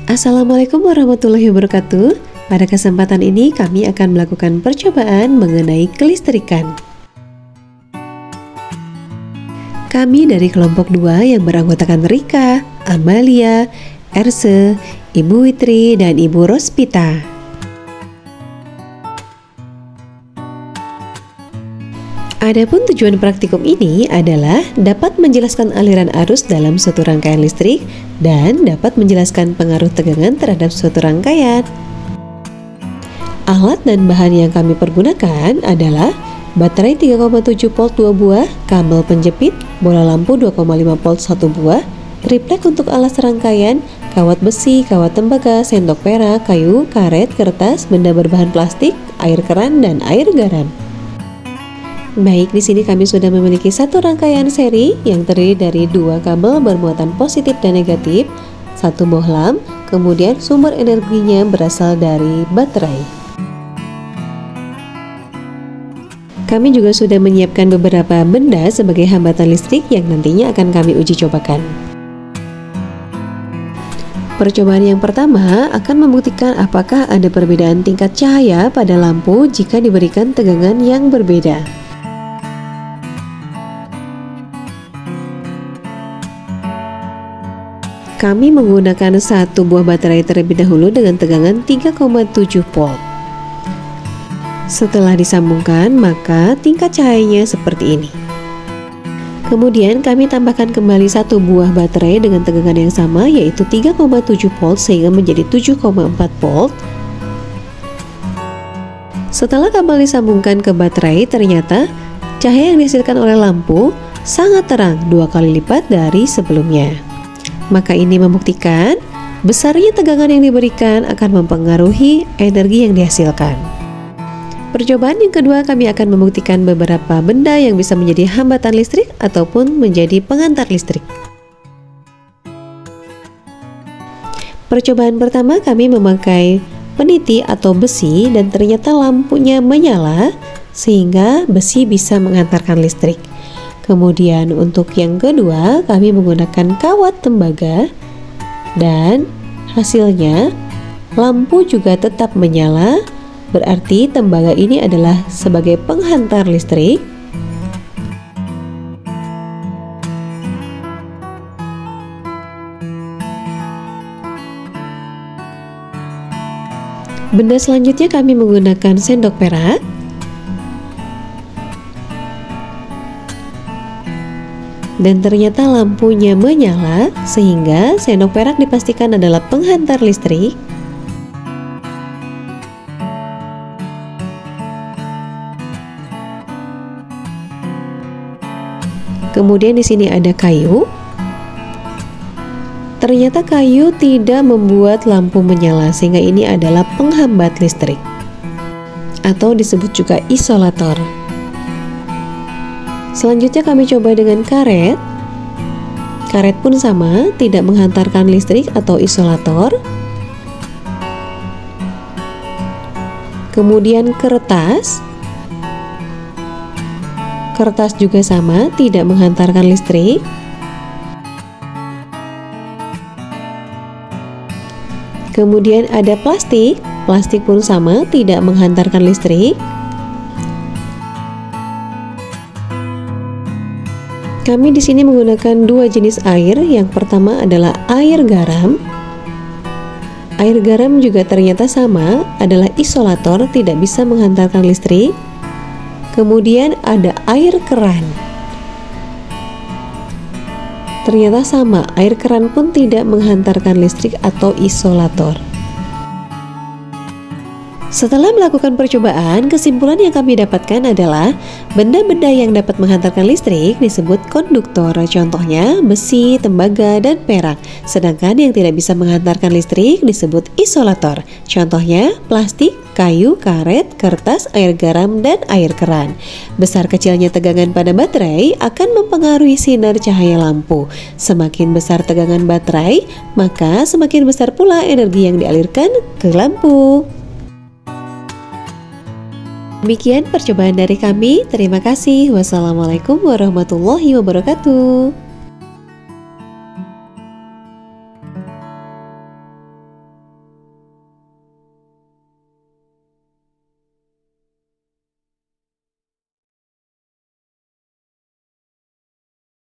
Assalamualaikum warahmatullahi wabarakatuh. Pada kesempatan ini kami akan melakukan percobaan mengenai kelistrikan. Kami dari kelompok 2 yang beranggotakan Rika, Amalia, Erse, Ibu Witri, dan Ibu Rospita. Adapun tujuan praktikum ini adalah dapat menjelaskan aliran arus dalam suatu rangkaian listrik dan dapat menjelaskan pengaruh tegangan terhadap suatu rangkaian. Alat dan bahan yang kami pergunakan adalah baterai 3,7 volt 2 buah, kabel penjepit, bola lampu 2,5 volt 1 buah, triplek untuk alas rangkaian, kawat besi, kawat tembaga, sendok perak, kayu, karet, kertas, benda berbahan plastik, air keran, dan air garam. Baik, di sini kami sudah memiliki satu rangkaian seri yang terdiri dari 2 kabel bermuatan positif dan negatif, 1 bohlam, kemudian sumber energinya berasal dari baterai. Kami juga sudah menyiapkan beberapa benda sebagai hambatan listrik yang nantinya akan kami uji cobakan. Percobaan yang pertama akan membuktikan apakah ada perbedaan tingkat cahaya pada lampu jika diberikan tegangan yang berbeda. Kami menggunakan satu buah baterai terlebih dahulu dengan tegangan 3,7 volt. Setelah disambungkan, maka tingkat cahayanya seperti ini. Kemudian kami tambahkan kembali satu buah baterai dengan tegangan yang sama, yaitu 3,7 volt sehingga menjadi 7,4 volt. Setelah kabel disambungkan ke baterai, ternyata cahaya yang dihasilkan oleh lampu sangat terang, 2 kali lipat dari sebelumnya. Maka ini membuktikan besarnya tegangan yang diberikan akan mempengaruhi energi yang dihasilkan. Percobaan yang kedua, kami akan membuktikan beberapa benda yang bisa menjadi hambatan listrik ataupun menjadi pengantar listrik. Percobaan pertama, kami memakai peniti atau besi dan ternyata lampunya menyala sehingga besi bisa mengantarkan listrik. Kemudian untuk yang kedua, kami menggunakan kawat tembaga dan hasilnya lampu juga tetap menyala, berarti tembaga ini adalah sebagai penghantar listrik. Benda selanjutnya kami menggunakan sendok perak. Dan ternyata lampunya menyala sehingga sendok perak dipastikan adalah penghantar listrik. Kemudian di sini ada kayu. Ternyata kayu tidak membuat lampu menyala sehingga ini adalah penghambat listrik atau disebut juga isolator. Selanjutnya kami coba dengan karet. Karet pun sama, tidak menghantarkan listrik atau isolator. Kemudian kertas. Kertas juga sama, tidak menghantarkan listrik. Kemudian ada plastik. Plastik pun sama, tidak menghantarkan listrik. Kami di sini menggunakan 2 jenis air. Yang pertama adalah air garam. Air garam juga ternyata sama, adalah isolator, tidak bisa menghantarkan listrik. Kemudian ada air keran. Ternyata sama, air keran pun tidak menghantarkan listrik atau isolator. Setelah melakukan percobaan, kesimpulan yang kami dapatkan adalah benda-benda yang dapat menghantarkan listrik disebut konduktor, contohnya besi, tembaga, dan perak. Sedangkan yang tidak bisa menghantarkan listrik disebut isolator, contohnya plastik, kayu, karet, kertas, air garam, dan air keran. Besar kecilnya tegangan pada baterai akan mempengaruhi sinar cahaya lampu. Semakin besar tegangan baterai, maka semakin besar pula energi yang dialirkan ke lampu. Demikian percobaan dari kami. Terima kasih. Wassalamualaikum warahmatullahi wabarakatuh.